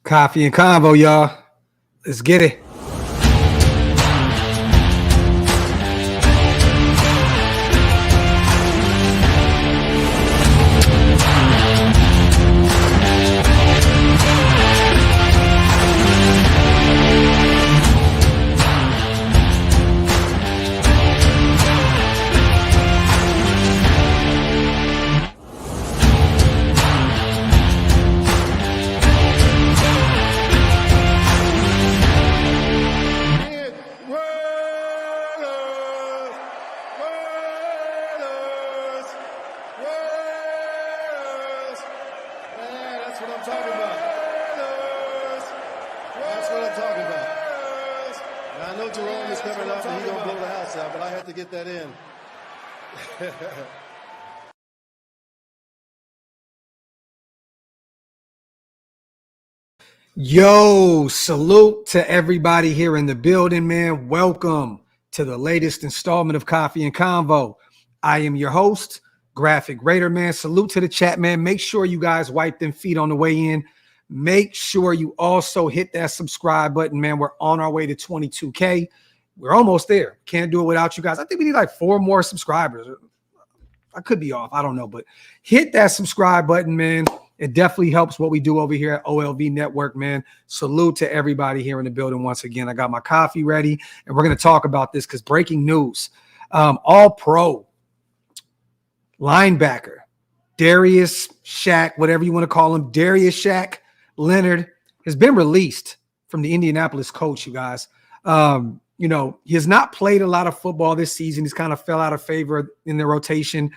Coffee and Convo, y'all. Let's get it. Yo, salute to everybody here in the building, man. Welcome to the latest installment of Coffee and Convo. I am your host, Graphk Raider, man. Salute to the chat, man. Make sure you guys wipe them feet on the way in. Make sure you also hit that subscribe button, man. We're on our way to 22K. We're almost there. Can't do it without you guys. I think we need like 4 more subscribers. I could be off. I don't know, but hit that subscribe button, man. It definitely helps what we do over here at OLV Network, man. Salute to everybody here in the building once again. I got my coffee ready, and we're going to talk about this because breaking news. All-pro linebacker, Darius Shaq, whatever you want to call him, Darius Shaq Leonard has been released from the Indianapolis coach, you guys. He has not played a lot of football this season. He's kind of fell out of favor in the rotation.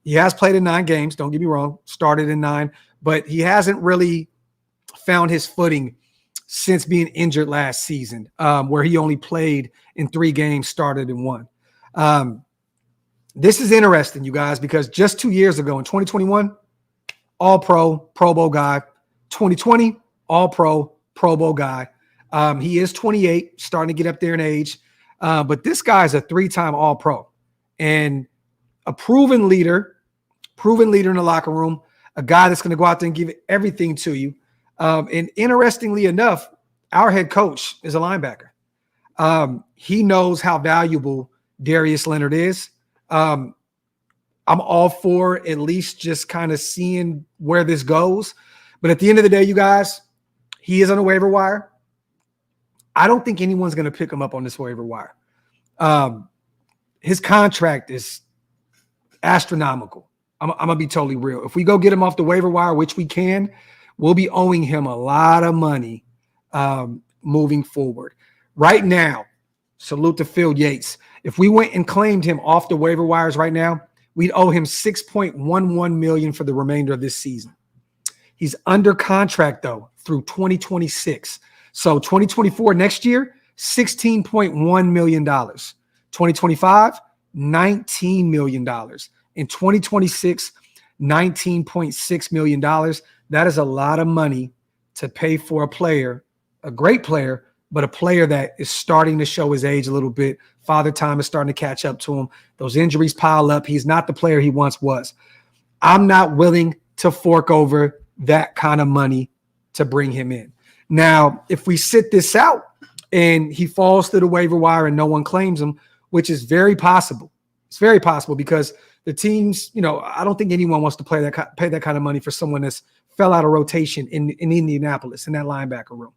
He has played in 9 games, don't get me wrong, started in 9, but he hasn't really found his footing since being injured last season, where he only played in 3 games, started in 1. This is interesting, you guys, because just 2 years ago in 2021, all-pro, Pro Bowl guy. 2020, all-pro, Pro Bowl guy. He is 28, starting to get up there in age, but this guy's a 3-time all-pro and a proven leader in the locker room, a guy that's going to go out there and give everything to you. And interestingly enough, our head coach is a linebacker. He knows how valuable Darius Leonard is. I'm all for at least just kind of seeing where this goes. But at the end of the day, you guys, he is on a waiver wire. I don't think anyone's going to pick him up on this waiver wire. His contract is astronomical. I'm going to be totally real. If we go get him off the waiver wire, which we can, we'll be owing him a lot of money moving forward. Right now, salute to Phil Yates. If we went and claimed him off the waiver wires right now, we'd owe him $6.11 million for the remainder of this season. He's under contract, though, through 2026. So 2024, next year, $16.1 million. 2025, $19 million. In 2026, $19.6 million. That is a lot of money to pay for a player, a great player, but a player that is starting to show his age a little bit. Father time is starting to catch up to him. Those injuries pile up. He's not the player he once was. I'm not willing to fork over that kind of money to bring him in. Now, if we sit this out and he falls to the waiver wire and no one claims him, which is very possible. It's very possible because the teams, I don't think anyone wants to pay that kind of money for someone that's fell out of rotation in Indianapolis in that linebacker room.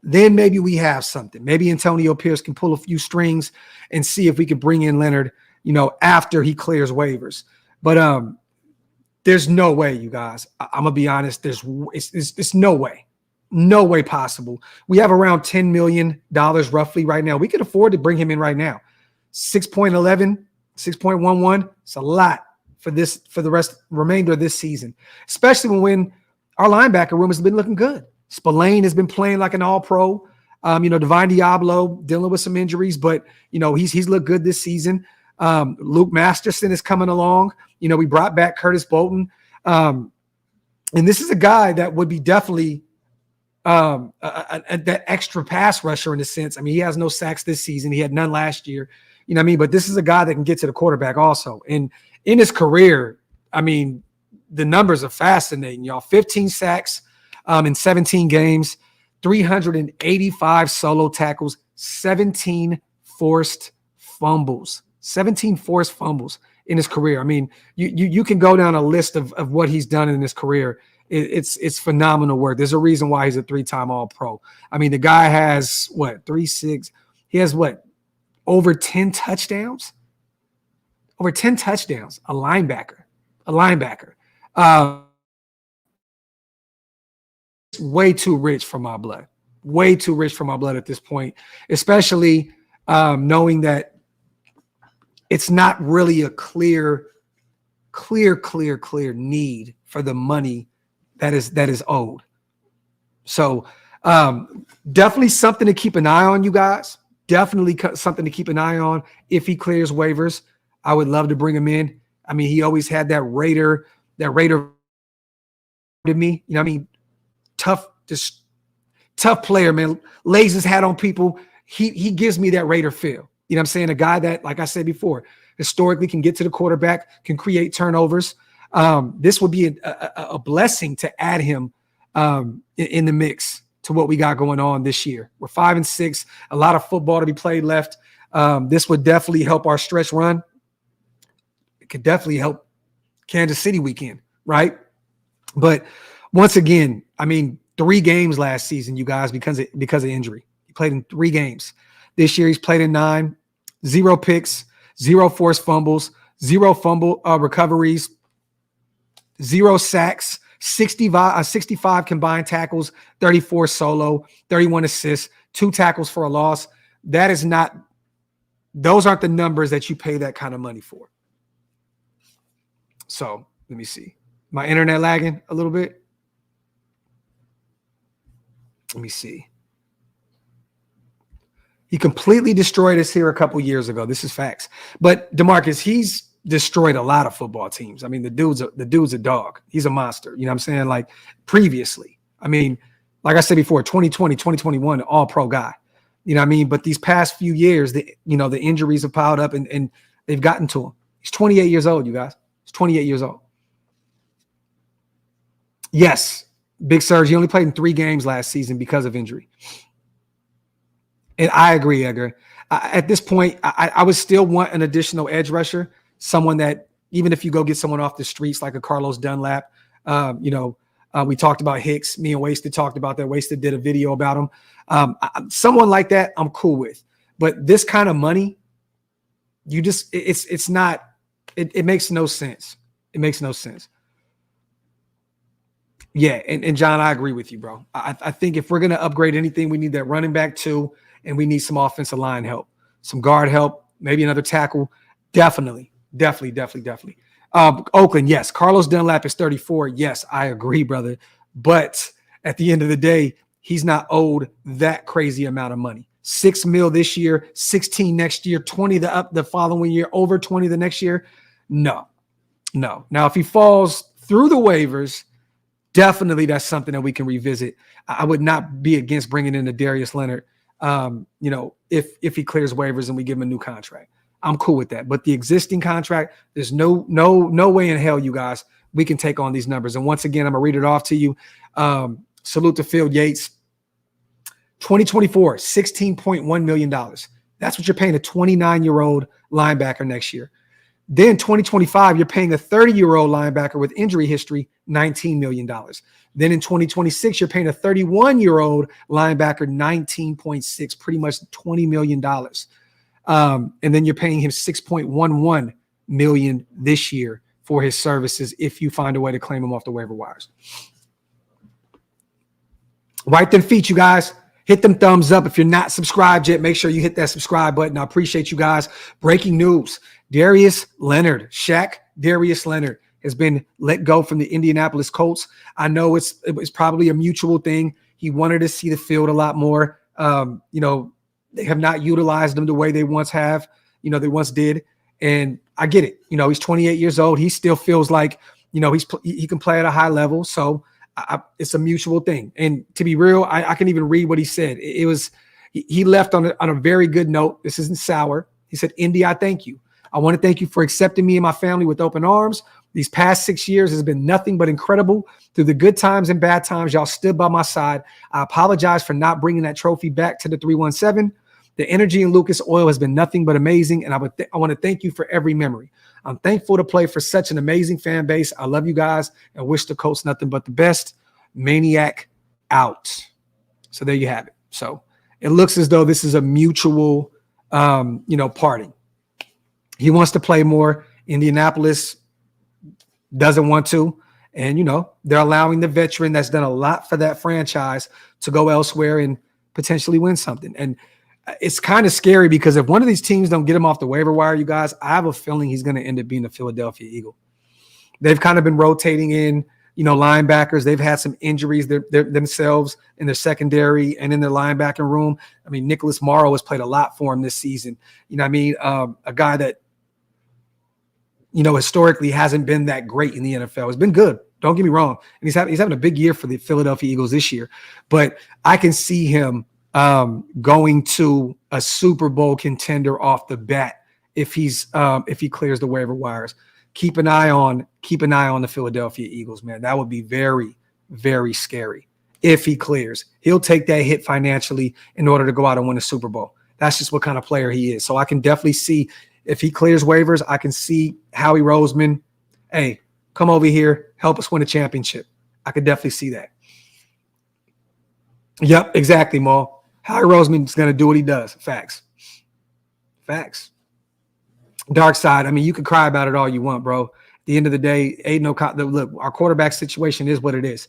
Then maybe we have something. Maybe Antonio Pierce can pull a few strings and see if we can bring in Leonard, after he clears waivers. But there's no way, you guys. I'm gonna be honest. It's no way possible. We have around $10 million roughly right now. We could afford to bring him in right now. 6.11, 6.11. It's a lot for the remainder of this season, especially when our linebacker room has been looking good. Spillane has been playing like an all-pro. Divine Diablo dealing with some injuries, but he's looked good this season. Luke Masterson is coming along. We brought back Curtis Bolton. And this is a guy that would be definitely that extra pass rusher in a sense. I mean, he has no sacks this season. He had none last year. But this is a guy that can get to the quarterback also. And in his career, I mean, the numbers are fascinating, y'all. 15 sacks, in 17 games, 385 solo tackles, 17 forced fumbles. 17 forced fumbles in his career. I mean, you can go down a list of what he's done in his career. It's phenomenal work. There's a reason why he's a 3-time All-Pro. I mean, the guy has what, 3-6. He has what, over 10 touchdowns? Over 10 touchdowns. A linebacker. Way too rich for my blood. Way too rich for my blood at this point, especially knowing that it's not really a clear need for the money that is owed. So definitely something to keep an eye on, you guys. Definitely something to keep an eye on. If he clears waivers, I would love to bring him in. I mean, he always had that Raider to me. You know what I mean? Tough player, man. Lays his hat on people. He gives me that Raider feel. You know what I'm saying? A guy that, like I said before, historically can get to the quarterback, can create turnovers. This would be a blessing to add him in the mix to what we got going on this year. We're 5-6, a lot of football to be played left. This would definitely help our stretch run. It could definitely help Kansas City weekend, right? But once again, I mean, 3 games last season, you guys, because of injury. He played in 3 games. This year he's played in 9, 0 picks, 0 forced fumbles, 0 fumble recoveries, 0 sacks, 65 combined tackles, 34 solo, 31 assists, 2 tackles for a loss. Those aren't the numbers that you pay that kind of money for. So let me see. My internet lagging a little bit. Let me see. He completely destroyed us here a couple years ago. This is facts. But DeMarcus, he's destroyed a lot of football teams. I mean, the dude's a dog. He's a monster. You know what I'm saying? Like previously. I mean, like I said before, 2020, 2021, all-pro guy. You know what I mean? But these past few years, the injuries have piled up and they've gotten to him. He's 28 years old, you guys. He's 28 years old. Yes, Big Surge, he only played in 3 games last season because of injury. And I agree, Edgar. At this point, I would still want an additional edge rusher, someone that, even if you go get someone off the streets like a Carlos Dunlap, we talked about Hicks. Me and Wasted talked about that. Wasted did a video about him. Someone like that, I'm cool with. But this kind of money, it's not. It makes no sense. It makes no sense. Yeah, and John, I agree with you, bro. I think if we're going to upgrade anything, we need that running back too, and we need some offensive line help, some guard help, maybe another tackle. Definitely. Oakland, yes. Carlos Dunlap is 34. Yes, I agree, brother. But at the end of the day, he's not owed that crazy amount of money. $6 million this year, 16 next year, 20 the following year, over 20 the next year. No. Now, if he falls through the waivers, definitely that's something that we can revisit. I would not be against bringing in a Darius Leonard, if he clears waivers and we give him a new contract. I'm cool with that. But the existing contract, there's no way in hell, you guys, we can take on these numbers. And once again, I'm going to read it off to you. Salute to Phil Yates. 2024, $16.1 million. That's what you're paying a 29-year-old linebacker next year. Then 2025, you're paying a 30-year-old linebacker with injury history $19 million. Then in 2026, you're paying a 31-year-old linebacker $19.6, pretty much $20 million. And then you're paying him $6.11 million this year for his services if you find a way to claim him off the waiver wires. Wipe them feet, you guys. Hit them thumbs up. If you're not subscribed yet, make sure you hit that subscribe button. I appreciate you guys. Breaking news. Darius Leonard, Shaq Darius Leonard has been let go from the Indianapolis Colts. I know it was probably a mutual thing. He wanted to see the field a lot more. They have not utilized him the way they once did. And I get it. He's 28 years old. He still feels like, he can play at a high level. So it's a mutual thing. And to be real, I can even read what he said. He left on a very good note. This isn't sour. He said, "Indy, I thank you. I want to thank you for accepting me and my family with open arms. These past 6 years has been nothing but incredible. Through the good times and bad times, y'all stood by my side. I apologize for not bringing that trophy back to the 317. The energy in Lucas Oil has been nothing but amazing, and I want to thank you for every memory. I'm thankful to play for such an amazing fan base. I love you guys and wish the Colts nothing but the best. Maniac out. So there you have it. So it looks as though this is a mutual, parting. He wants to play more. Indianapolis doesn't want to. And, they're allowing the veteran that's done a lot for that franchise to go elsewhere and potentially win something. And it's kind of scary because if one of these teams don't get him off the waiver wire, you guys, I have a feeling he's going to end up being a Philadelphia Eagle. They've kind of been rotating in, linebackers. They've had some injuries themselves in their secondary and in their linebacking room. I mean, Nicholas Morrow has played a lot for him this season. A guy that, historically hasn't been that great in the NFL. It's been good. Don't get me wrong. And he's having a big year for the Philadelphia Eagles this year. But I can see him going to a Super Bowl contender off the bat if he clears the waiver wires. Keep an eye on the Philadelphia Eagles, man. That would be very, very scary if he clears. He'll take that hit financially in order to go out and win a Super Bowl. That's just what kind of player he is. So I can definitely see if he clears waivers, I can see Howie Roseman, hey, come over here, help us win a championship. I could definitely see that. Yep, exactly, Maul. Howie Roseman's going to do what he does. Facts. Dark side, I mean, you can cry about it all you want, bro. At the end of the day, look, our quarterback situation is what it is.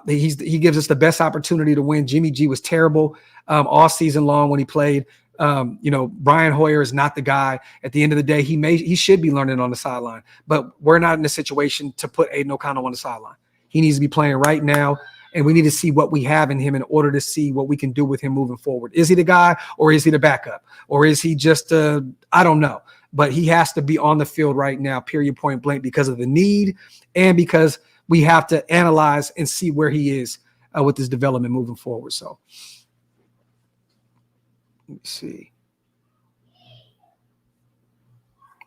He gives us the best opportunity to win. Jimmy G was terrible all season long when he played. Brian Hoyer is not the guy. At the end of the day, he should be learning on the sideline, but we're not in a situation to put Aiden O'Connell on the sideline. He needs to be playing right now, and we need to see what we have in him in order to see what we can do with him moving forward. Is he the guy, or is he the backup, or is he just I don't know, but he has to be on the field right now, period, point blank, because of the need and because we have to analyze and see where he is with his development moving forward. So let me see.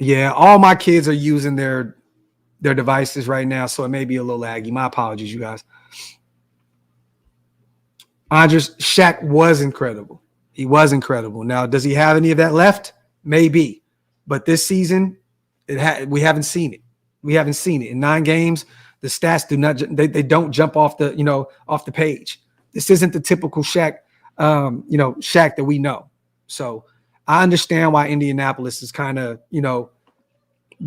Yeah, all my kids are using their devices right now, so it may be a little laggy. My apologies, you guys. Shaq was incredible. He was incredible. Now, does he have any of that left? Maybe. But this season, we haven't seen it. We haven't seen it. In 9 games, the stats they don't jump off the page. This isn't the typical Shaq, Shaq that we know. So I understand why Indianapolis is kind of,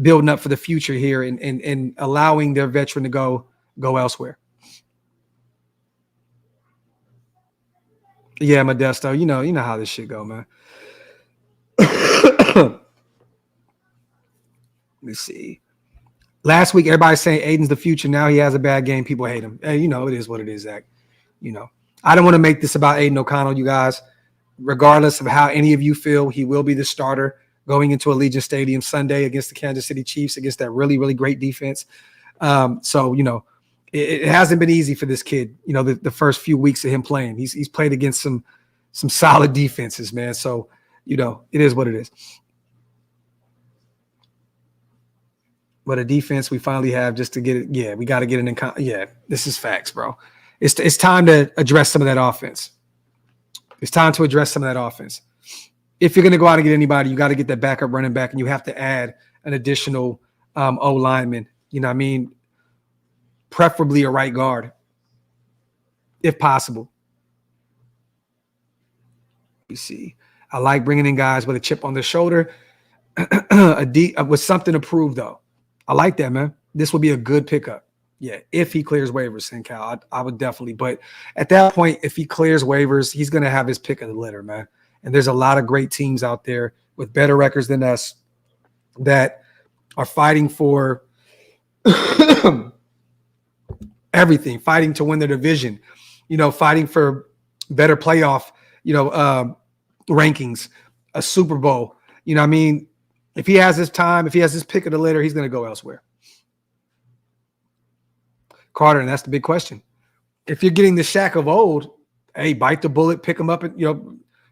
building up for the future here and allowing their veteran to go elsewhere. Yeah, Modesto, you know how this shit go, man. Let me see. Last week, everybody's saying Aiden's the future. Now he has a bad game. People hate him. Hey, it is what it is, Zach. I don't want to make this about Aiden O'Connell, you guys. Regardless of how any of you feel, he will be the starter going into Allegiant Stadium Sunday against the Kansas City Chiefs, against that really, really great defense. It hasn't been easy for this kid, the first few weeks of him playing. He's played against some solid defenses, man. So, it is what it is. But a defense we finally have just to get it. Yeah, we got to get it in. Yeah, this is facts, bro. It's time to address some of that offense. It's time to address some of that offense. If you're going to go out and get anybody, you got to get that backup running back, and you have to add an additional O lineman. Preferably a right guard, if possible. You see, I like bringing in guys with a chip on their shoulder, with something to prove, though. I like that, man. This will be a good pickup. Yeah, if he clears waivers, St. Cal, I would definitely. But at that point, if he clears waivers, he's going to have his pick of the litter, man. And there's a lot of great teams out there with better records than us that are fighting for everything, fighting to win their division, fighting for better playoff, rankings, a Super Bowl. If he has his time, if he has his pick of the litter, he's going to go elsewhere. Carter, and that's the big question. If you're getting the Shaq of old, hey, bite the bullet, pick him up, and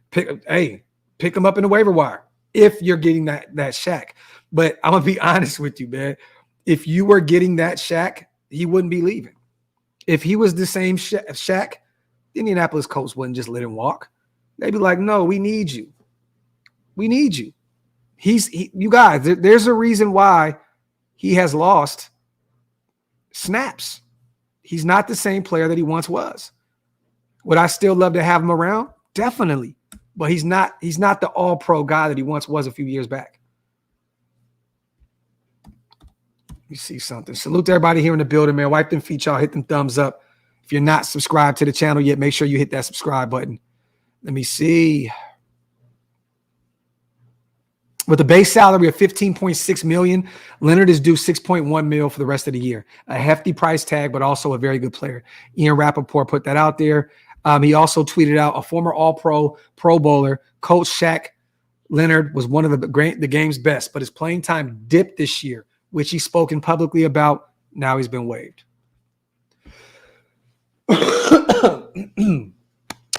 pick him up in the waiver wire. If you're getting that Shaq, but I'm gonna be honest with you, man. if you were getting that Shaq, he wouldn't be leaving. If he was the same Shaq, the Indianapolis Colts wouldn't just let him walk. They'd be like, no, we need you. We need you. You guys, there's a reason why he has lost snaps. He's not the same player that he once was. Would I still love to have him around? Definitely. But he's not the all-pro guy that he once was a few years back. You see something. Salute to everybody here in the building, man. Wipe them feet, y'all. Hit them thumbs up. If you're not subscribed to the channel yet, make sure you hit that subscribe button. Let me see. With a base salary of $15.6 million, Leonard is due $6.1 million for the rest of the year. A hefty price tag, but also a very good player. Ian Rappaport put that out there. He also tweeted out a former All-Pro Pro Bowler, Coach Shaq Leonard, was one of the game's best, but his playing time dipped this year, which he's spoken publicly about. Now he's been waived.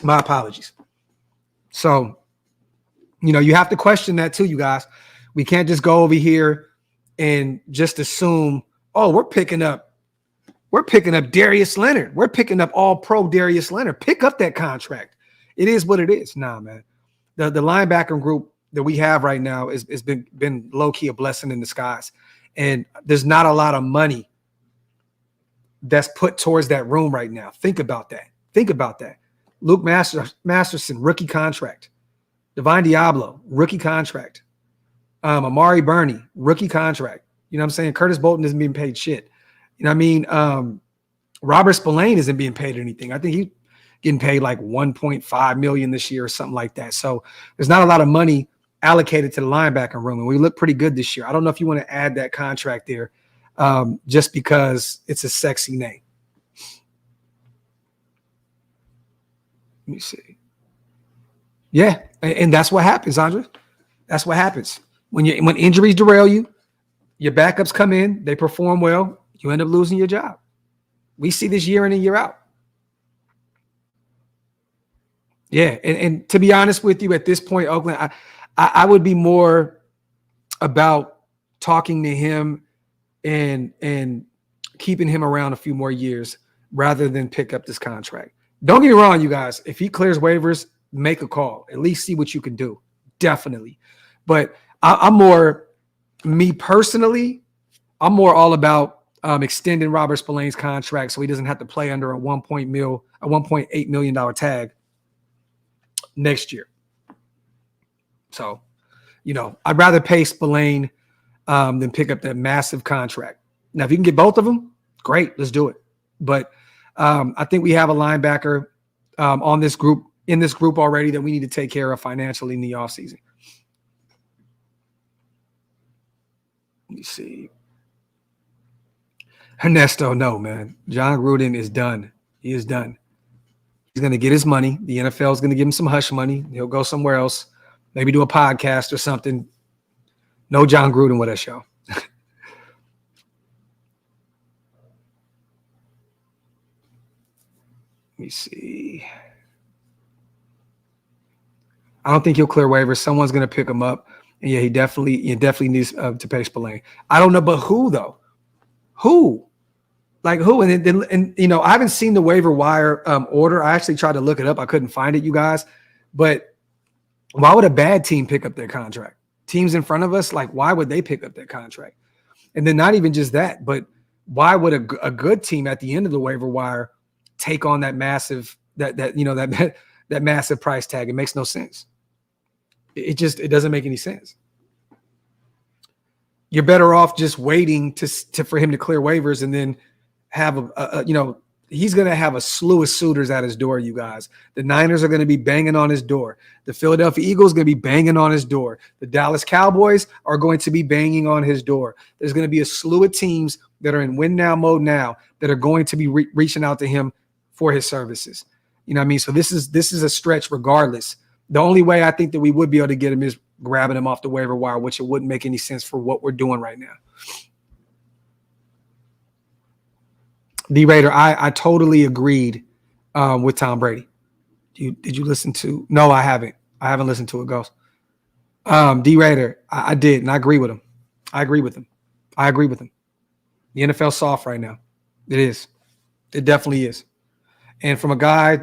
My apologies. So, you have to question that too, you guys. We can't just go over here and just assume, oh, we're picking up Darius Leonard. We're picking up all-pro Darius Leonard. Pick up that contract. It is what it is. Nah, man. The linebacker group that we have right now has been low-key a blessing in disguise. And there's not a lot of money that's put towards that room right now. Think about that. Luke Masterson, rookie contract. Divine Diablo, rookie contract. Amari Burney, rookie contract. You know what I'm saying? Curtis Bolton isn't being paid shit. You know what I mean? Robert Spillane isn't being paid anything. I think he's getting paid like $1.5 million this year or something like that. So there's not a lot of money allocated to the linebacker room, and we look pretty good this year. I don't know if you want to add that contract there just because it's a sexy name. Let me see. Yeah, and that's what happens, Andre. That's what happens. When injuries derail you, your backups come in, they perform well, you end up losing your job. We see this year in and year out. Yeah, and to be honest with you, at this point, Oakland, I would be more about talking to him and keeping him around a few more years rather than pick up this contract. Don't get me wrong, you guys. If he clears waivers, make a call. At least see what you can do. Definitely. But I'm more, me personally, I'm more all about extending Robert Spillane's contract so he doesn't have to play under a $1.8 million tag next year. So, I'd rather pay Spillane than pick up that massive contract. Now, if you can get both of them, great, let's do it. But I think we have a linebacker in this group already that we need to take care of financially in the offseason. Let me see. Ernesto, no, man. John Gruden is done. He is done. He's going to get his money. The NFL is going to give him some hush money. He'll go somewhere else, maybe do a podcast or something. No John Gruden with us, y'all. Let me see. I don't think he'll clear waivers. Someone's going to pick him up. And yeah, he definitely needs to pay Spillane. I don't know, but who though? Who? Like who? And I haven't seen the waiver wire order. I actually tried to look it up. I couldn't find it, you guys. But why would a bad team pick up their contract? Teams in front of us, like why would they pick up their contract? And then not even just that, but why would a good team at the end of the waiver wire take on that massive that massive price tag? It makes no sense. It doesn't make any sense. You're better off just waiting for him to clear waivers and then have he's going to have a slew of suitors at his door, you guys. The Niners are going to be banging on his door. The Philadelphia Eagles are going to be banging on his door. The Dallas Cowboys are going to be banging on his door. There's going to be a slew of teams that are in win now mode now that are going to be reaching out to him for his services. You know what I mean? So this is a stretch regardless. The only way I think that we would be able to get him is grabbing him off the waiver wire, which it wouldn't make any sense for what we're doing right now. D-Raider, I totally agreed with Tom Brady. Did you listen to? No, I haven't. I haven't listened to it, Ghost. D-Raider, I did, and I agree with him. I agree with him. The NFL's soft right now. It is. It definitely is. And from a guy,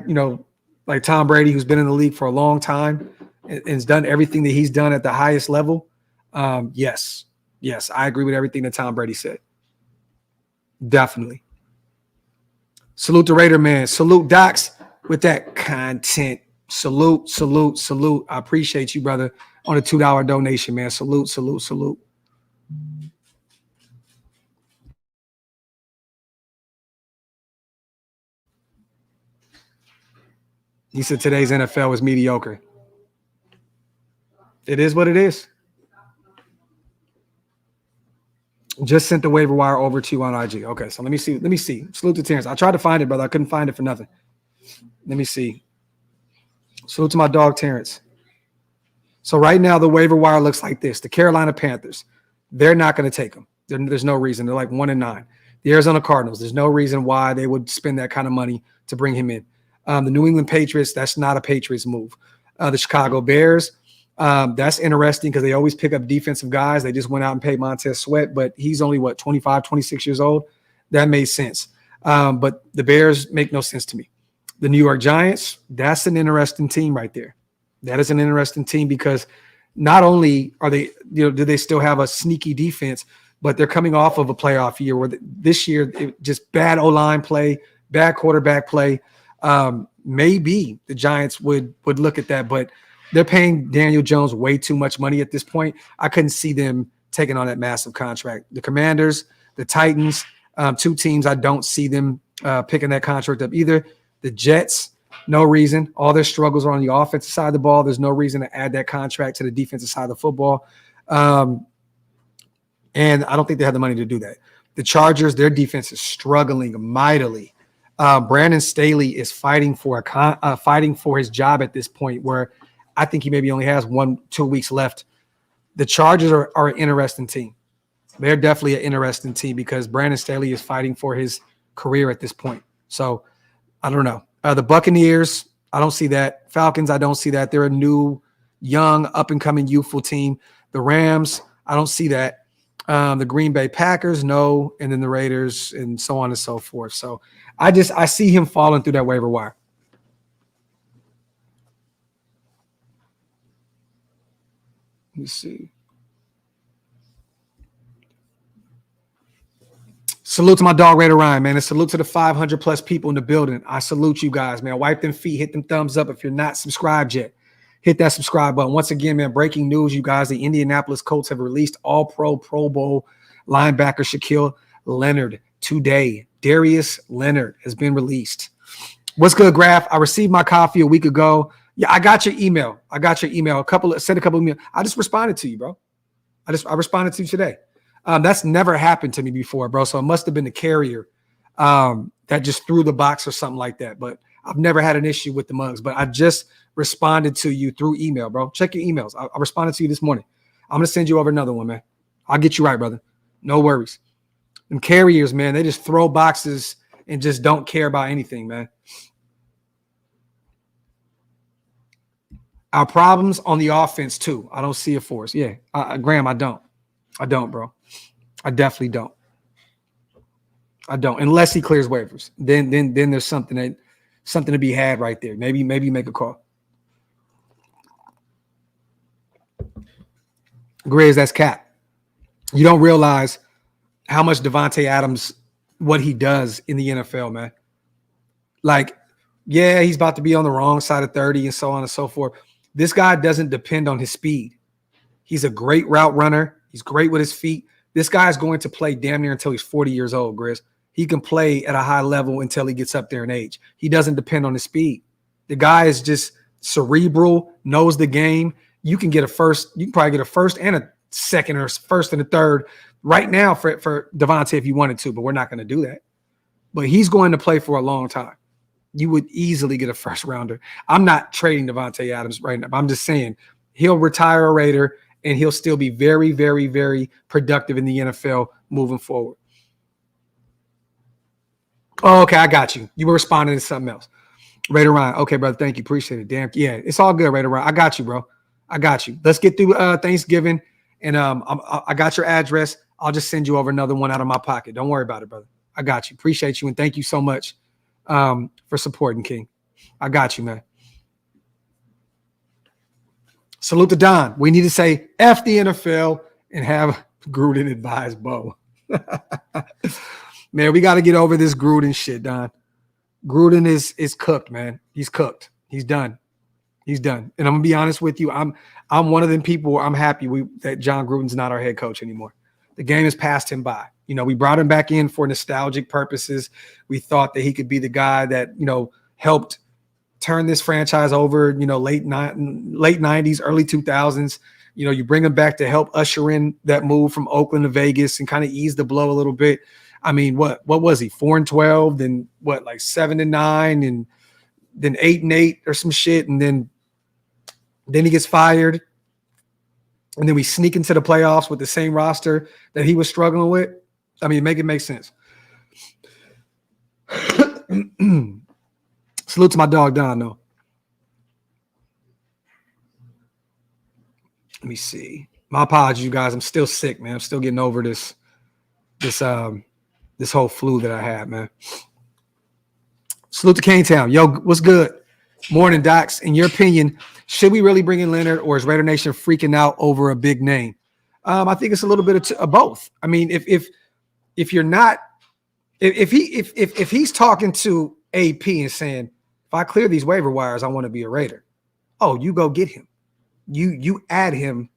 like Tom Brady, who's been in the league for a long time and has done everything that he's done at the highest level, yes, I agree with everything that Tom Brady said. Definitely. Salute the Raider, man. Salute Docs with that content. Salute. I appreciate you, brother, on a $2 donation, man. Salute. He said today's NFL was mediocre. It is what it is. Just sent the waiver wire over to you on IG. Okay, so let me see. Salute to Terrence. I tried to find it, brother. I couldn't find it for nothing. Let me see. Salute to my dog, Terrence. So right now, the waiver wire looks like this. The Carolina Panthers, they're not going to take them. There's no reason. They're like 1-9. The Arizona Cardinals, there's no reason why they would spend that kind of money to bring him in. The New England Patriots, that's not a Patriots move. The Chicago Bears, that's interesting because they always pick up defensive guys. They just went out and paid Montez Sweat, but he's only, 25, 26 years old? That made sense. But the Bears make no sense to me. The New York Giants, that's an interesting team right there. That is an interesting team because not only are they, do they still have a sneaky defense, but they're coming off of a playoff year where this year just bad O-line play, bad quarterback play. Maybe the Giants would look at that, but they're paying Daniel Jones way too much money at this point. I couldn't see them taking on that massive contract. The Commanders, the Titans, two teams, I don't see them picking that contract up either. The Jets, no reason. All their struggles are on the offensive side of the ball. There's no reason to add that contract to the defensive side of the football. And I don't think they have the money to do that. The Chargers, their defense is struggling mightily. Brandon Staley is fighting for his job at this point where I think he maybe only has 1-2 weeks left. The Chargers are an interesting team. They're definitely an interesting team because Brandon Staley is fighting for his career at this point. So I don't know. The Buccaneers, I don't see that. Falcons, I don't see that. They're a new, young, up-and-coming, youthful team. The Rams, I don't see that. The Green Bay Packers, no. And then the Raiders and so on and so forth. So I see him falling through that waiver wire. Let me see. Salute to my dog, Raider Ryan, man. And salute to the 500-plus people in the building. I salute you guys, man. Wipe them feet. Hit them thumbs up if you're not subscribed yet. Hit that subscribe button. Once again, man, breaking news, you guys. The Indianapolis Colts have released All-Pro, Pro Bowl linebacker Shaq Leonard today. Darius Leonard has been released. What's good, Graphk? I received my coffee a week ago. Yeah, I got your email. Sent a couple of emails. I just responded to you, bro. I responded to you today. That's never happened to me before, bro. So it must have been the carrier that just threw the box or something like that. But I've never had an issue with the mugs. But I just responded to you through email, bro. Check your emails. I responded to you this morning. I'm going to send you over another one, man. I'll get you right, brother. No worries. And carriers, man, they just throw boxes and just don't care about anything, man. Our problems on the offense, too. I don't see it for us. Yeah, Graham, I don't. I don't, bro. I definitely don't. I don't. Unless he clears waivers. Then there's something to be had right there. Maybe make a call. Grizz, that's cap. You don't realize how much Devonte Adams, what he does in the NFL, man. Like, yeah, he's about to be on the wrong side of 30 and so on and so forth. This guy doesn't depend on his speed. He's a great route runner. He's great with his feet. This guy is going to play damn near until he's 40 years old, Grizz. He can play at a high level until he gets up there in age. He doesn't depend on his speed. The guy is just cerebral, knows the game. You can get a first. You can probably get a first and a second or first and a third right now for Devonte if you wanted to, but we're not going to do that. But he's going to play for a long time. You would easily get a first rounder. I'm not trading Devonte Adams right now. I'm just saying he'll retire a Raider and he'll still be very, very, very productive in the NFL moving forward. Oh, okay, I got you. You were responding to something else. Raider Ryan. Okay, brother, thank you. Appreciate it. Damn, yeah, it's all good, Raider Ryan. I got you, bro. I got you. Let's get through Thanksgiving, and I got your address. I'll just send you over another one out of my pocket. Don't worry about it, brother. I got you. Appreciate you, and thank you so much for supporting, King. I got you, man. Salute to Don. We need to say F the NFL and have Gruden advise Bo. Man, we got to get over this Gruden shit, Don. Gruden is cooked, man. He's cooked. He's done. He's done. And I'm gonna be honest with you. I'm one of them people. I'm happy that John Gruden's not our head coach anymore. The game has passed him by. You know, we brought him back in for nostalgic purposes. We thought that he could be the guy that, you know, helped turn this franchise over, you know, late 90s, early 2000s. You know, you bring him back to help usher in that move from Oakland to Vegas and kind of ease the blow a little bit. I mean, what was he? 4-12, then what, like 7-9, and then 8-8 or some shit, and then he gets fired, and then we sneak into the playoffs with the same roster that he was struggling with. I mean, make it make sense. Salute to my dog Don, though. Let me see. My apologies, you guys. I'm still sick, man. I'm still getting over this whole flu that I had, man. Salute to K-Town. Yo, what's good? Morning, Docs. In your opinion, should we really bring in Leonard, or is Raider Nation freaking out over a big name? I think it's a little bit of both. I mean, if you're not, if he's talking to AP and saying, if I clear these waiver wires, I want to be a Raider. Oh, you go get him. You add him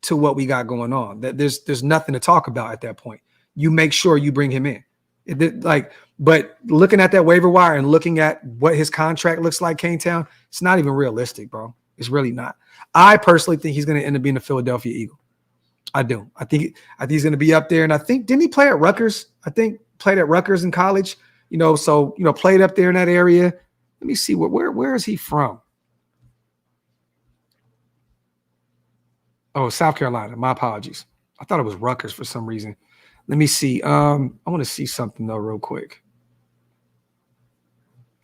to what we got going on. That there's nothing to talk about at that point. You make sure you bring him in. But looking at that waiver wire and looking at what his contract looks like, K-Town, it's not even realistic, bro. It's really not. I personally think he's going to end up being a Philadelphia Eagle. I do. I think he's going to be up there. And I think, didn't he play at Rutgers? I think played at Rutgers in college. You know, so, you know, played up there in that area. Let me see, where is he from? Oh, South Carolina. My apologies. I thought it was Rutgers for some reason. Let me see. I want to see something, though, real quick.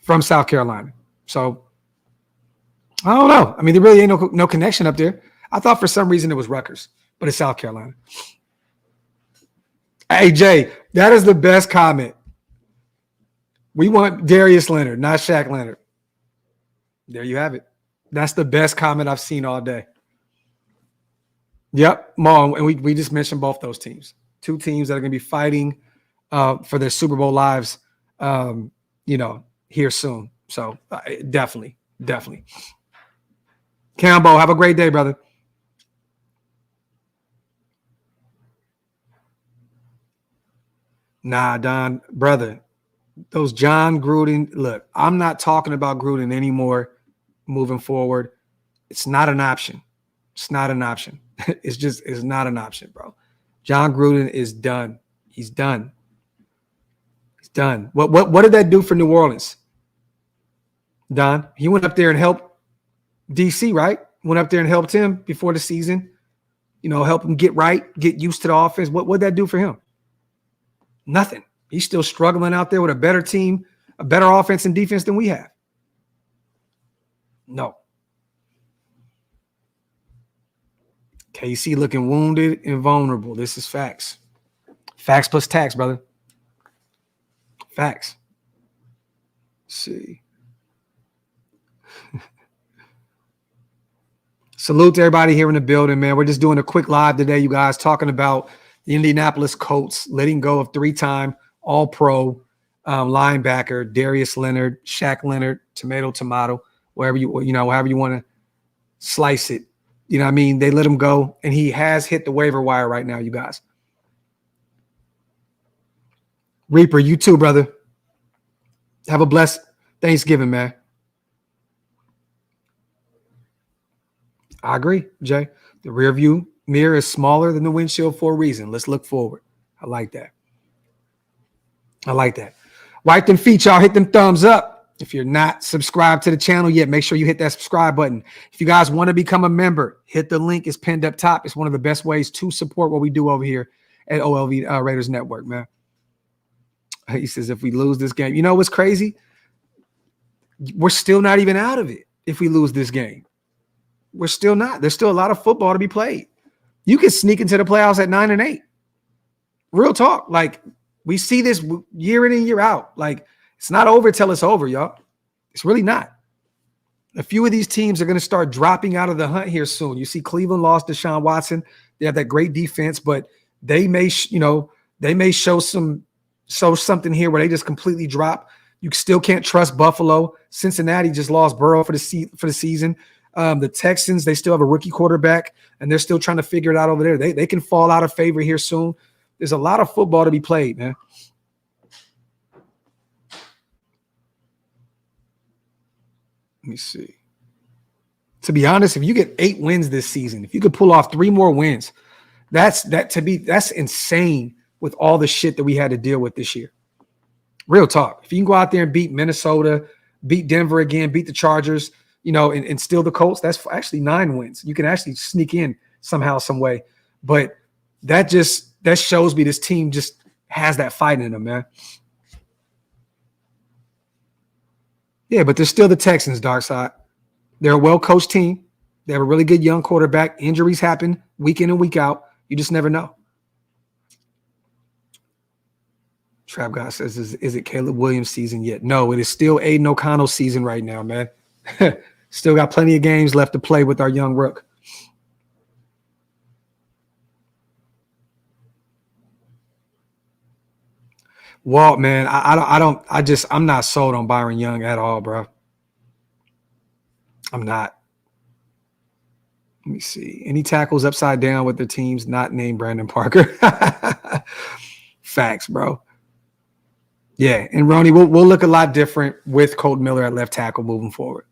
From South Carolina. So, I don't know. I mean, there really ain't no connection up there. I thought for some reason it was Rutgers, but it's South Carolina. Hey, Jay, that is the best comment. We want Darius Leonard, not Shaq Leonard. There you have it. That's the best comment I've seen all day. Yep, Mom, and we just mentioned both those teams. Two teams that are going to be fighting for their Super Bowl lives, you know, here soon. So definitely. Cambo, have a great day, brother. Nah, Don, brother. Those John Gruden, look, I'm not talking about Gruden anymore moving forward. It's not an option. It's not an option. It's not an option, bro. John Gruden is done. He's done. He's done. What did that do for New Orleans? Don, he went up there and helped DC, right? Went up there and helped him before the season. You know, help him get right, get used to the offense. What'd that do for him? Nothing. He's still struggling out there with a better team, a better offense and defense than we have. No. KC looking wounded and vulnerable. This is facts. Facts plus tax, brother. Facts. Let's see. Salute to everybody here in the building, man. We're just doing a quick live today, you guys, talking about the Indianapolis Colts letting go of three-time All-Pro linebacker Darius Leonard, Shaq Leonard, tomato, however you want to slice it. You know what I mean? They let him go, and he has hit the waiver wire right now, you guys. Reaper, you too, brother. Have a blessed Thanksgiving, man. I agree, Jay. The rear view mirror is smaller than the windshield for a reason. Let's look forward. I like that. Wipe them feet, y'all. Hit them thumbs up. If you're not subscribed to the channel yet, make sure you hit that subscribe button. If you guys want to become a member, hit the link. It's pinned up top. It's one of the best ways to support what we do over here at OLV Raiders Network, man. He says, if we lose this game, you know what's crazy? We're still not even out of it if we lose this game. We're still not. There's still a lot of football to be played. You can sneak into the playoffs at 9-8. Real talk. Like, we see this year in and year out. Like, it's not over till it's over, y'all. It's really not. A few of these teams are going to start dropping out of the hunt here soon. You see Cleveland lost Deshaun Watson. They have that great defense, but they may, they may show something here where they just completely drop. You still can't trust Buffalo. Cincinnati just lost Burrow for the season. The Texans, they still have a rookie quarterback, and they're still trying to figure it out over there. They can fall out of favor here soon. There's a lot of football to be played, man. Let me see. To be honest, if you get 8 wins this season, if you could pull off 3 more wins, that's insane with all the shit that we had to deal with this year. Real talk. If you can go out there and beat Minnesota, beat Denver again, beat the Chargers, and steal the Colts, that's actually 9 wins. You can actually sneak in somehow, some way. But that shows me this team just has that fight in them, man. Yeah, but they're still the Texans, Dark Side. They're a well-coached team. They have a really good young quarterback. Injuries happen week in and week out. You just never know. Trap Guy says, is it Caleb Williams' season yet? No, it is still Aiden O'Connell's season right now, man. Still got plenty of games left to play with our young rook. Walt, man, I'm not sold on Byron Young at all, bro. I'm not. Let me see. Any tackles upside down with their teams not named Brandon Parker? Facts, bro. Yeah, and Ronnie, we'll look a lot different with Colt Miller at left tackle moving forward.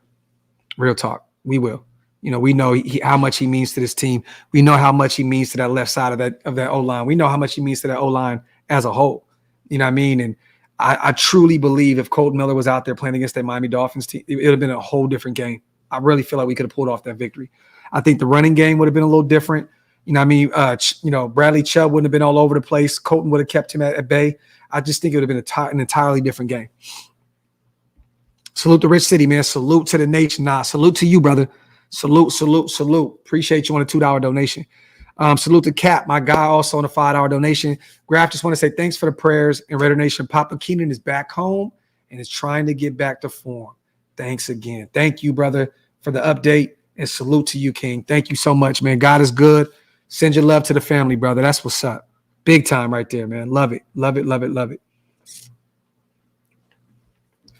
Real talk. We will. We know how much he means to this team. We know how much he means to that left side of that O-line. We know how much he means to that O-line as a whole. You know what I mean? And I truly believe if Colt Miller was out there playing against that Miami Dolphins team, it would have been a whole different game. I really feel like we could have pulled off that victory. I think the running game would have been a little different. You know what I mean? Bradley Chubb wouldn't have been all over the place. Colton would have kept him at bay. I just think it would have been an entirely different game. Salute the Rich City, man. Salute to the nation. Nah, salute to you, brother. Salute. Appreciate you on a $2 donation. Salute to Cap, my guy, also on a $5 donation. Graphk, just want to say thanks for the prayers. And Raider Nation, Papa Keenan is back home and is trying to get back to form. Thanks again. Thank you, brother, for the update. And salute to you, King. Thank you so much, man. God is good. Send your love to the family, brother. That's what's up. Big time right there, man. Love it. Love it.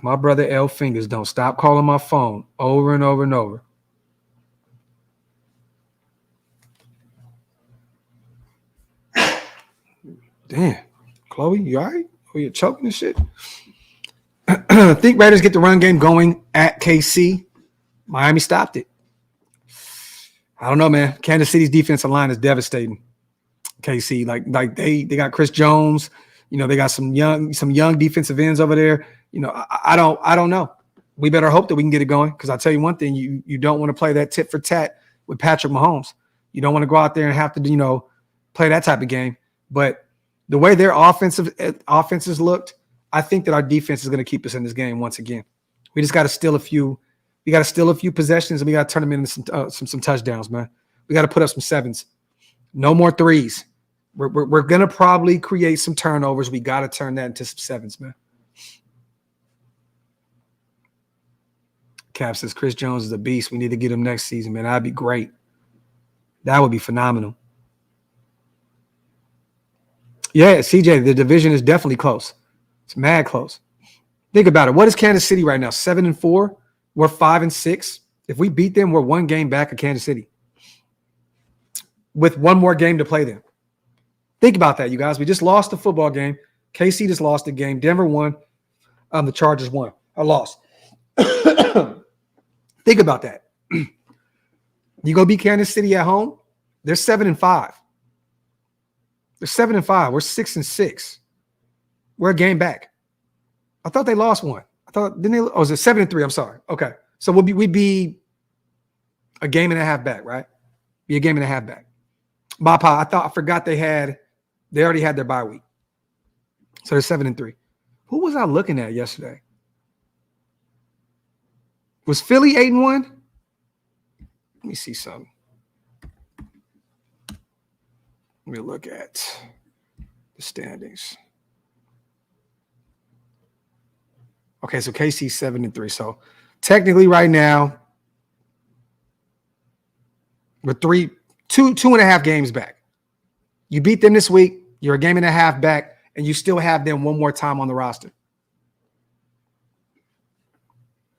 My brother L Fingers don't stop calling my phone over and over and over. Damn. Chloe, you all right? Oh, you're choking and shit? Think Raiders get the run game going at KC. Miami stopped it. I don't know, man. Kansas City's defensive line is devastating. KC, like they got Chris Jones. They got some young defensive ends over there. I don't know. We better hope that we can get it going, because I'll tell you one thing: you don't want to play that tit for tat with Patrick Mahomes. You don't want to go out there and have to play that type of game. But the way their offenses looked, I think that our defense is going to keep us in this game once again. We just got to steal a few. We got to steal a few possessions, and we got to turn them into some touchdowns, man. We got to put up some 7s. No more 3s. We're going to probably create some turnovers. We got to turn that into some 7s, man. Cap says Chris Jones is a beast. We need to get him next season, man. That'd be great. That would be phenomenal. Yeah, CJ, the division is definitely close. It's mad close. Think about it. What is Kansas City right now? 7-4. We're 5-6. If we beat them, we're 1 game back of Kansas City with 1 more game to play them. Think about that, you guys. We just lost the football game. KC just lost the game. Denver won. The Chargers won. I lost. Think about that. You go beat Kansas City at home. They're 7-5. They're 7-5. We're 6-6. We're a game back. I thought they lost 1. I thought didn't they? Oh, was it 7-3? I'm sorry. Okay, so we'd be a game and a half back, right? Be a game and a half back. I forgot they already had their bye week, so they're 7-3. Who was I looking at yesterday? Was Philly 8-1? Let me see something. Let me look at. the standings. Okay, so KC 7-3. So technically right now, we're 2.5 games back. You beat them this week, you're a game and a half back, and you still have them one more time on the roster.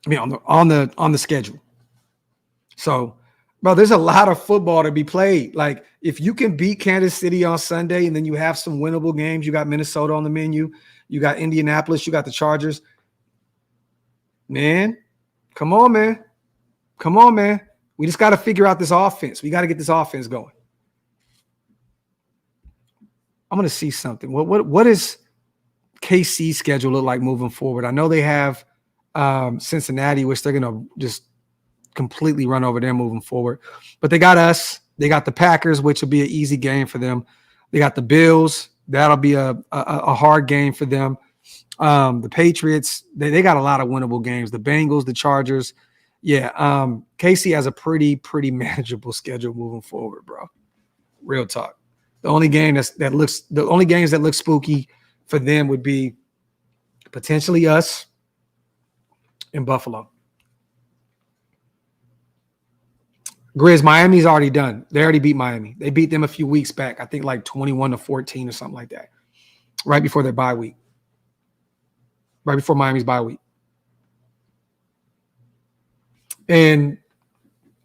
I mean, on the schedule. So, bro, there's a lot of football to be played. Like, if you can beat Kansas City on Sunday and then you have some winnable games, you got Minnesota on the menu, you got Indianapolis, you got the Chargers. Man, come on, man. Come on, man. We just got to figure out this offense. We got to get this offense going. I'm going to see something. What is KC's schedule look like moving forward? I know they have Cincinnati, which they're going to just completely run over them moving forward. But they got us. They got the Packers, which will be an easy game for them. They got the Bills. That'll be a hard game for them. The Patriots, they got a lot of winnable games. The Bengals, the Chargers. Yeah, KC has a pretty manageable schedule moving forward, bro. Real talk. The only games that look spooky for them would be potentially us in Buffalo. Grizz, Miami's already done. They already beat Miami. They beat them a few weeks back. I think like 21-14 or something like that. Right before their bye week. Right before Miami's bye week. And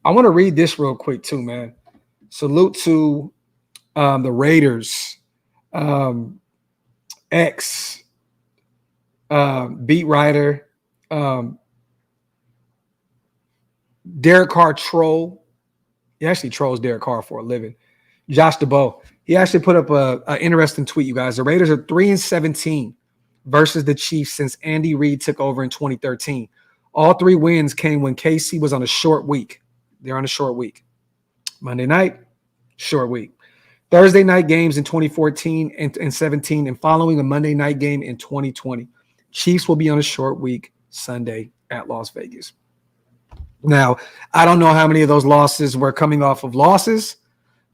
I want to read this real quick too, man. Salute to the Raiders, ex beat writer, Derek Carr troll. He actually trolls Derek Carr for a living. Josh DeBow. He actually put up an interesting tweet, you guys. The Raiders are 3-17 versus the Chiefs since Andy Reid took over in 2013. All 3 wins came when KC was on a short week. They're on a short week. Monday night, short week. Thursday night games in 2014 and 17, and following a Monday night game in 2020. Chiefs will be on a short week Sunday at Las Vegas. Now, I don't know how many of those losses were coming off of losses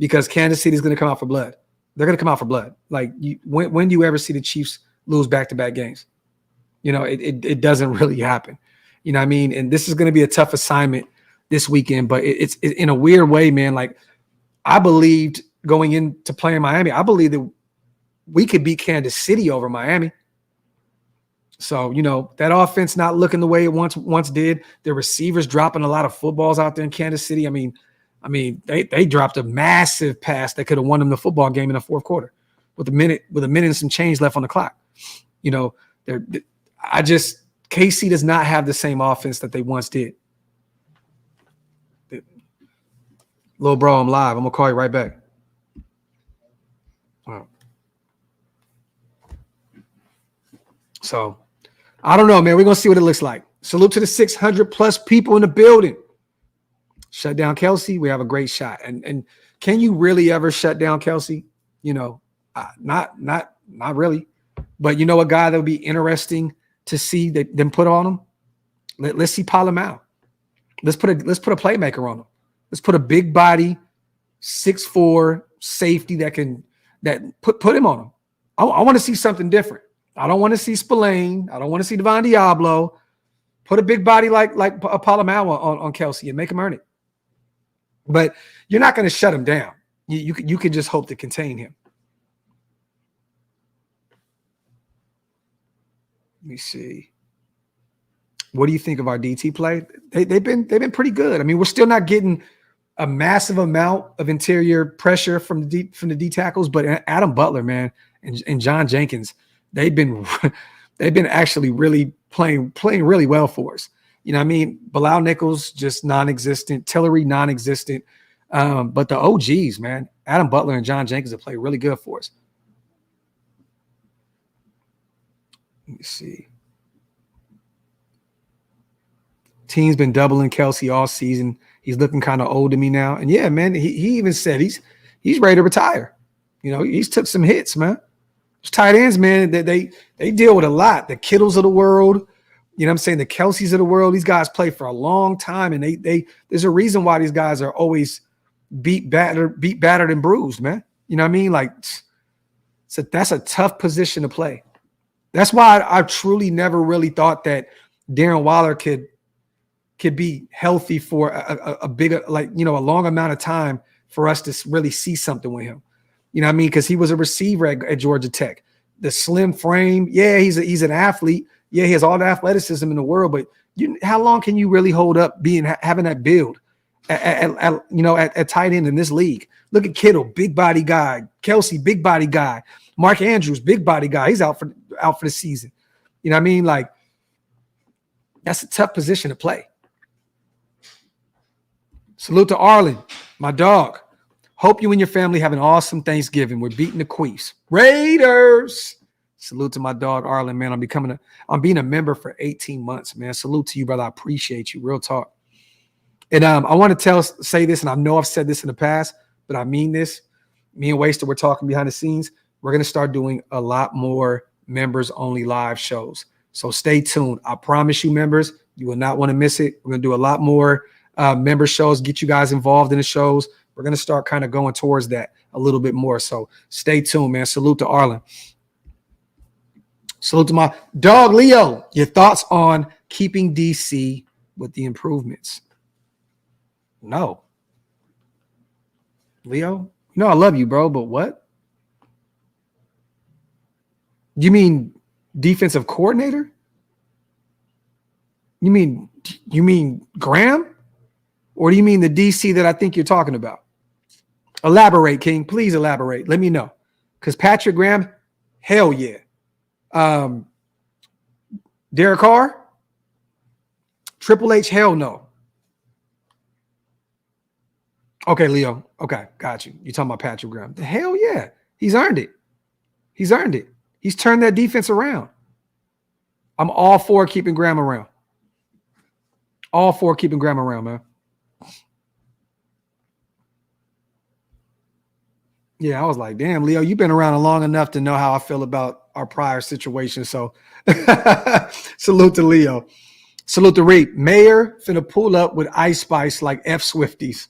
because Kansas City is going to come out for blood. They're going to come out for blood. Like, when do you ever see the Chiefs lose back-to-back games? You know, it doesn't really happen. You know what I mean? And this is going to be a tough assignment this weekend, but it's in a weird way, man. Like, I believed going into playing Miami, I believe that we could beat Kansas City over Miami. So, you know, that offense not looking the way it once did. The receivers dropping a lot of footballs out there in Kansas City. I mean, they dropped a massive pass that could have won them the football game in the fourth quarter with a minute and some change left on the clock. You know, KC does not have the same offense that they once did. Little bro, I'm live. I'm gonna call you right back. Wow. So, I don't know, man. We're going to see what it looks like. Salute to the 600 plus people in the building. Shut down Kelsey. We have a great shot. And can you really ever shut down Kelsey? You know, not really. But you know, a guy that would be interesting to see them put on him. Let's see Palomau. Let's put a playmaker on him. Let's put a big body, 6'4" safety that put him on him. I want to see something different. I don't want to see Spillane. I don't want to see Devon Diablo. Put a big body like a Palomau on Kelsey and make him earn it. But you're not going to shut him down. You can just hope to contain him. Let me see. What do you think of our DT play? They've been pretty good. I mean, we're still not getting a massive amount of interior pressure from the D tackles, but Adam Butler, man, and John Jenkins, they've been actually really playing really well for us. You know what I mean? Bilal Nichols just non-existent, Tillery non-existent, but the OGs, man, Adam Butler and John Jenkins have played really good for us. Let me see. Team's been doubling Kelsey all season. He's looking kind of old to me now. And yeah, man, he even said he's ready to retire. You know, he's took some hits, man. Those tight ends, man, they deal with a lot. The Kittles of the world, you know what I'm saying? The Kelseys of the world. These guys play for a long time, and they there's a reason why these guys are always beat, battered, and bruised, man. You know what I mean? Like, So that's a tough position to play. That's why I truly never really thought that Darren Waller could be healthy for a bigger, like, a long amount of time for us to really see something with him. You know what I mean? Because he was a receiver at Georgia Tech. The slim frame, yeah, he's an athlete. Yeah, he has all the athleticism in the world, but how long can you really hold up having that build at tight end in this league? Look at Kittle, big body guy. Kelsey, big body guy. Mark Andrews, big body guy. He's out for the season. You know what I mean? Like, that's a tough position to play. Salute to Arlen, my dog. Hope you and your family have an awesome Thanksgiving. We're beating the Queefs. Raiders. Salute to my dog, Arlen, man. I'm being a member for 18 months, man. Salute to you, brother. I appreciate you. Real talk. And I want to say this, and I know I've said this in the past, but I mean this. Me and Waster were talking behind the scenes. We're going to start doing a lot more members-only live shows. So stay tuned. I promise you, members, you will not want to miss it. We're going to do a lot more member shows, get you guys involved in the shows. We're going to start kind of going towards that a little bit more. So stay tuned, man. Salute to Arlen. Salute to my dog, Leo. Your thoughts on keeping DC with the improvements? No. Leo, I love you, bro, but what? You mean defensive coordinator? You mean Graham? Or do you mean the DC that I think you're talking about? Elaborate, King. Please elaborate. Let me know. Because Patrick Graham, hell yeah. Derek Carr? Triple H, hell no. Okay, Leo. Okay, got you. You're talking about Patrick Graham. The hell yeah. He's earned it. He's earned it. He's turned that defense around. I'm all for keeping Graham around. All for keeping Graham around, man. Yeah, I was like, damn, Leo, you've been around long enough to know how I feel about our prior situation. So salute to Leo. Salute to Reed. Mayor finna pull up with Ice Spice like F Swifties.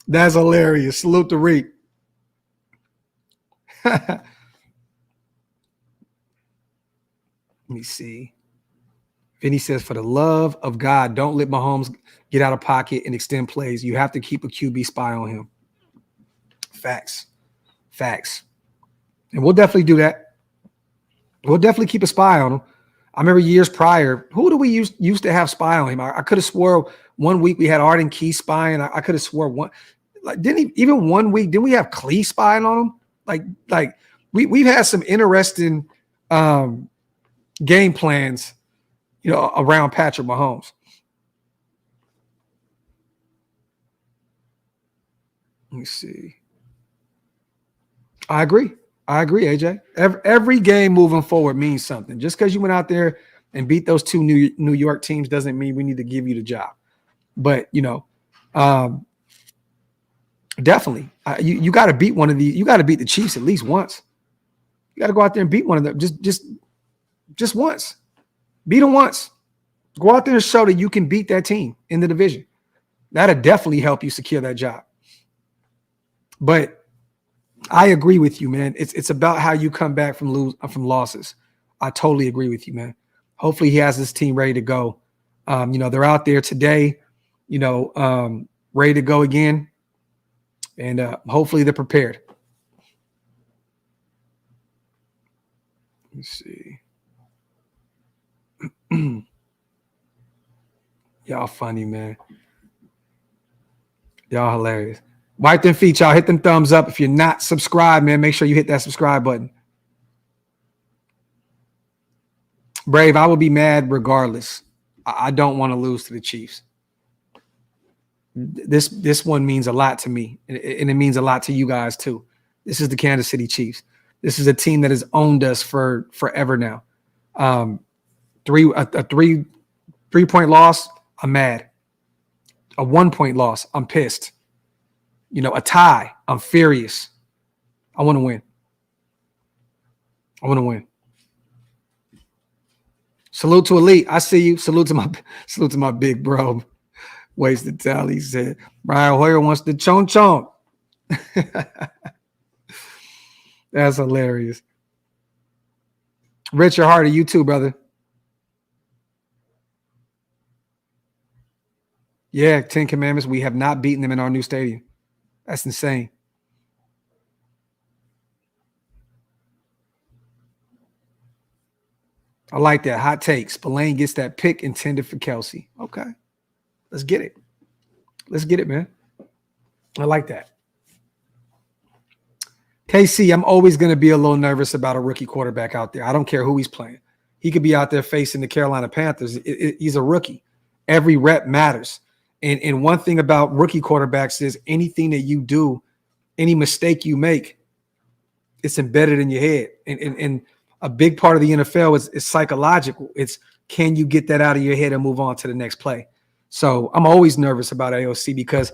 That's hilarious. Salute to Reed. Let me see. Vinny says, for the love of God, don't let Mahomes get out of pocket and extend plays. You have to keep a QB spy on him. Facts. And we'll definitely do that. We'll definitely keep a spy on him. I remember years prior, who do we used to have spy on him? I could have swore one week we had Arden Key spying. I could have swore one. Like, even 1 week, didn't we have Clee spying on him? Like we've had some interesting game plans, around Patrick Mahomes. Let me see. I agree, AJ. Every game moving forward means something. Just because you went out there and beat those two New York teams doesn't mean we need to give you the job. But, definitely, you got to beat one of these. You got to beat the Chiefs at least once. You got to go out there and beat one of them just once. Beat them once. Go out there and show that you can beat that team in the division. That'll definitely help you secure that job. But I agree with you, man. It's about how you come back from losses. I totally agree with you, man. Hopefully he has this team ready to go. They're out there today, ready to go again. And hopefully they're prepared. Let me see. Y'all funny, man. Y'all hilarious. Wipe them feet, y'all. Hit them thumbs up. If you're not subscribed, man, make sure you hit that subscribe button. Brave, I will be mad regardless. I don't want to lose to the Chiefs. This one means a lot to me, and it means a lot to you guys too. This is the Kansas City Chiefs. This is a team that has owned us for forever now. A 3-point loss, I'm mad. A 1-point loss, I'm pissed. A tie, I'm furious. I want to win. Salute to Elite. I see you. Salute to my big bro. Wasted tally. He said, Brian Hoyer wants the chon. That's hilarious. Richard Hardy, you too, brother. Yeah, 10 Commandments. We have not beaten them in our new stadium. That's insane. I like that. Hot take. Spillane gets that pick intended for Kelsey. Okay. Let's get it. Let's get it, man. I like that. KC, I'm always going to be a little nervous about a rookie quarterback out there. I don't care who he's playing. He could be out there facing the Carolina Panthers. He's a rookie. Every rep matters. And one thing about rookie quarterbacks is anything that you do, any mistake you make, it's embedded in your head. And a big part of the NFL is psychological. It's can you get that out of your head and move on to the next play? So I'm always nervous about AOC because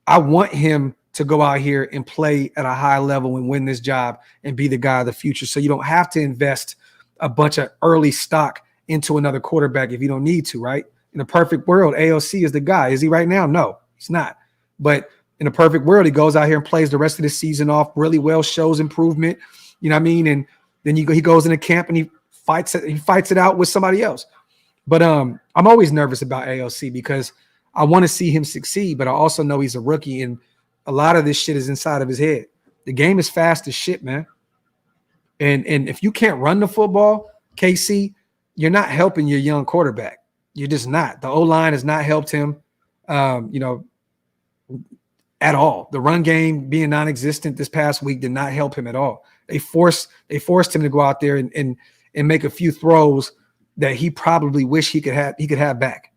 I want him to go out here and play at a high level and win this job and be the guy of the future. So you don't have to invest a bunch of early stock into another quarterback if you don't need to, right? In a perfect world, AOC is the guy. Is he right now? No, he's not. But in a perfect world, he goes out here and plays the rest of the season off really well, shows improvement. You know what I mean? And then he goes into camp and he fights it out with somebody else. But I'm always nervous about AOC because I want to see him succeed, but I also know he's a rookie and a lot of this shit is inside of his head. The game is fast as shit, man. And if you can't run the football, KC, you're not helping your young quarterback. You're just not. The O-line has not helped him, at all. The run game being non-existent this past week did not help him at all. They forced him to go out there and make a few throws that he probably wish he could have back.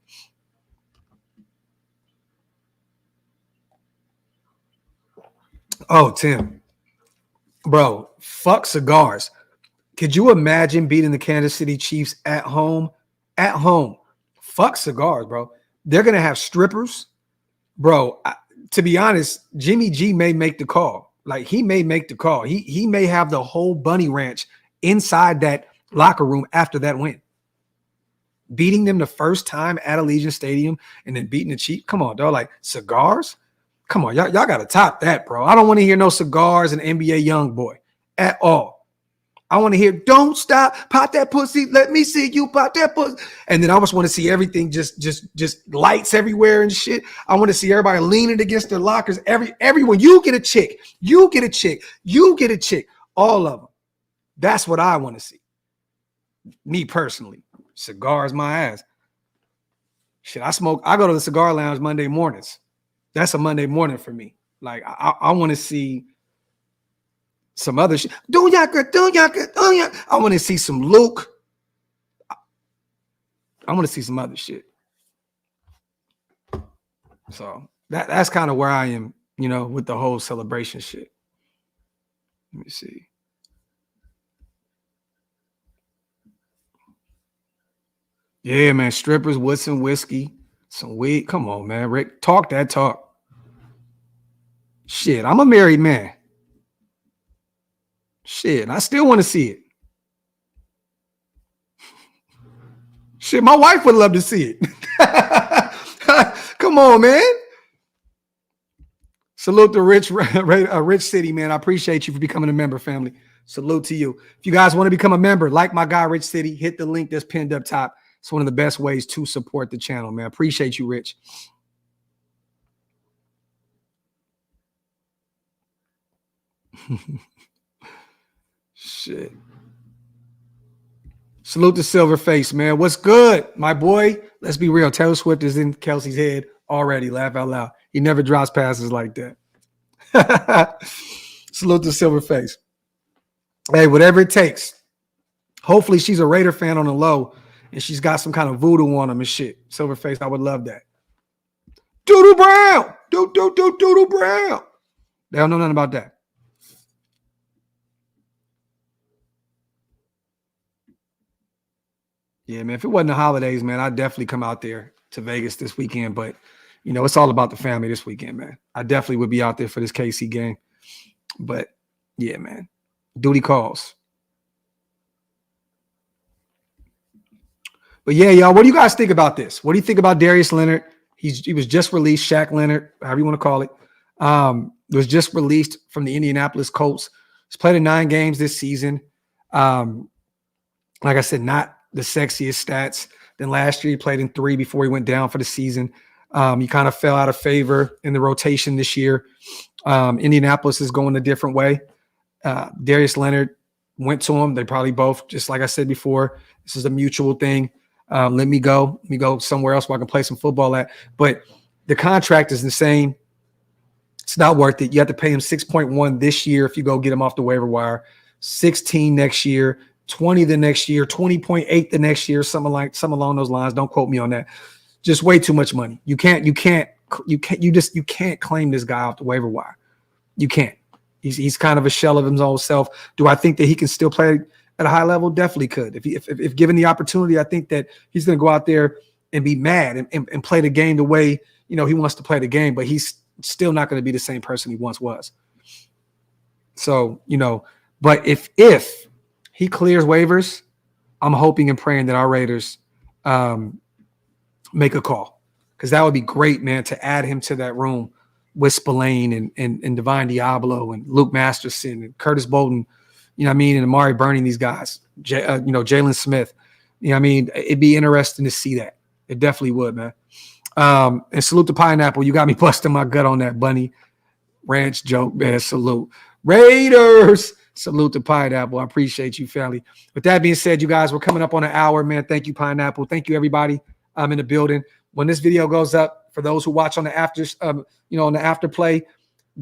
Oh, Tim. Bro, fuck cigars. Could you imagine beating the Kansas City Chiefs at home? At home. Fuck cigars, bro. They're going to have strippers. Bro, to be honest, Jimmy G may make the call. Like, he may make the call. He may have the whole bunny ranch inside that locker room after that win. Beating them the first time at Allegiant Stadium and then beating the Chiefs. Come on, dog. Like, cigars? Come on, y'all got to top that, bro. I don't want to hear no cigars and NBA young boy at all. I want to hear, don't stop, pop that pussy, let me see you pop that pussy. And then I just want to see everything just lights everywhere and shit. I want to see everybody leaning against their lockers. Everyone, you get a chick, you get a chick, you get a chick, all of them. That's what I want to see. Me personally, cigars my ass. Shit, I go to the cigar lounge Monday mornings. That's a Monday morning for me. Like, I want to see some other shit. I want to see some Luke. I want to see some other shit. So that's kind of where I am, with the whole celebration shit. Let me see. Yeah, man. Strippers with some whiskey, some weed. Come on, man. Rick, talk that talk. Shit, I'm a married man. Shit, I still want to see it. Shit, my wife would love to see it. Come on, man. Salute to Rich City, man. I appreciate you for becoming a member, family. Salute to you. If you guys want to become a member, like my guy, Rich City, hit the link that's pinned up top. It's one of the best ways to support the channel, man. Appreciate you, Rich. Shit. Salute to Silverface, man. What's good, my boy? Let's be real. Taylor Swift is in Kelsey's head already. Laugh out loud. He never drops passes like that. Salute to Silverface. Hey, whatever it takes. Hopefully she's a Raider fan on the low and she's got some kind of voodoo on him and shit. Silverface, I would love that. Doodoo Brown. Doodoo Brown. They don't know nothing about that. Yeah, man, if it wasn't the holidays, man, I'd definitely come out there to Vegas this weekend. But, it's all about the family this weekend, man. I definitely would be out there for this KC game. But, yeah, man, duty calls. But, yeah, y'all, what do you guys think about this? What do you think about Darius Leonard? He was just released, Shaq Leonard, however you want to call it. Was just released from the Indianapolis Colts. He's played in 9 games this season. Like I said, not the sexiest stats. Then last year he played in 3 before he went down for the season. He kind of fell out of favor in the rotation this year. Indianapolis is going a different way. Darius Leonard went to him. They probably both, just like I said before, this is a mutual thing. Let me go somewhere else where I can play some football at. But the contract is insane. It's not worth it. You have to pay him 6.1 this year if you go get him off the waiver wire, 16 next year, 20 the next year, 20.8 the next year, something along those lines. Don't quote me on that. Just way too much money. You can't claim this guy off the waiver wire. You can't. He's kind of a shell of his own self. Do I think that he can still play at a high level? Definitely could. If given the opportunity, I think that he's going to go out there and be mad and play the game the way, he wants to play the game, but he's still not going to be the same person he once was. So, but if he clears waivers, I'm hoping and praying that our Raiders make a call, because that would be great, man, to add him to that room with Spillane and Divine Diablo and Luke Masterson and Curtis Bolton, and Amari Burning, these guys, Jalen Smith. It'd be interesting to see that. It definitely would, man. And salute to Pineapple. You got me busting my gut on that Bunny Ranch joke, man. Salute. Raiders. Salute to Pineapple. I appreciate you, family. With that being said, you guys, we're coming up on an hour, man. Thank you, Pineapple. Thank you, everybody. I'm in the building. When this video goes up, for those who watch on the on the after play,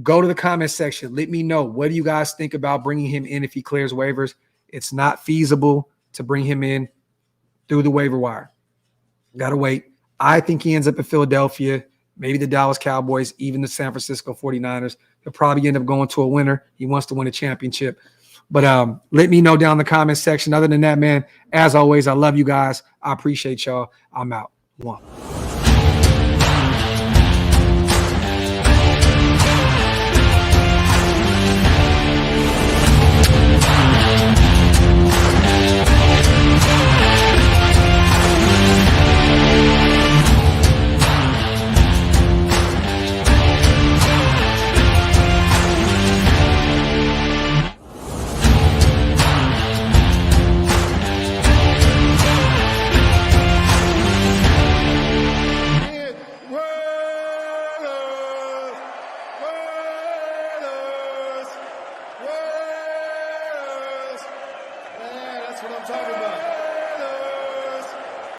go to the comment section. Let me know, what do you guys think about bringing him in if he clears waivers? It's not feasible to bring him in through the waiver wire. Gotta wait. I think he ends up in Philadelphia, maybe the Dallas Cowboys, even the San Francisco 49ers. He'll probably end up going to a winner. He wants to win a championship. But let me know down in the comment section. Other than that, man, as always, I love you guys. I appreciate y'all. I'm out. One. What I'm talking about.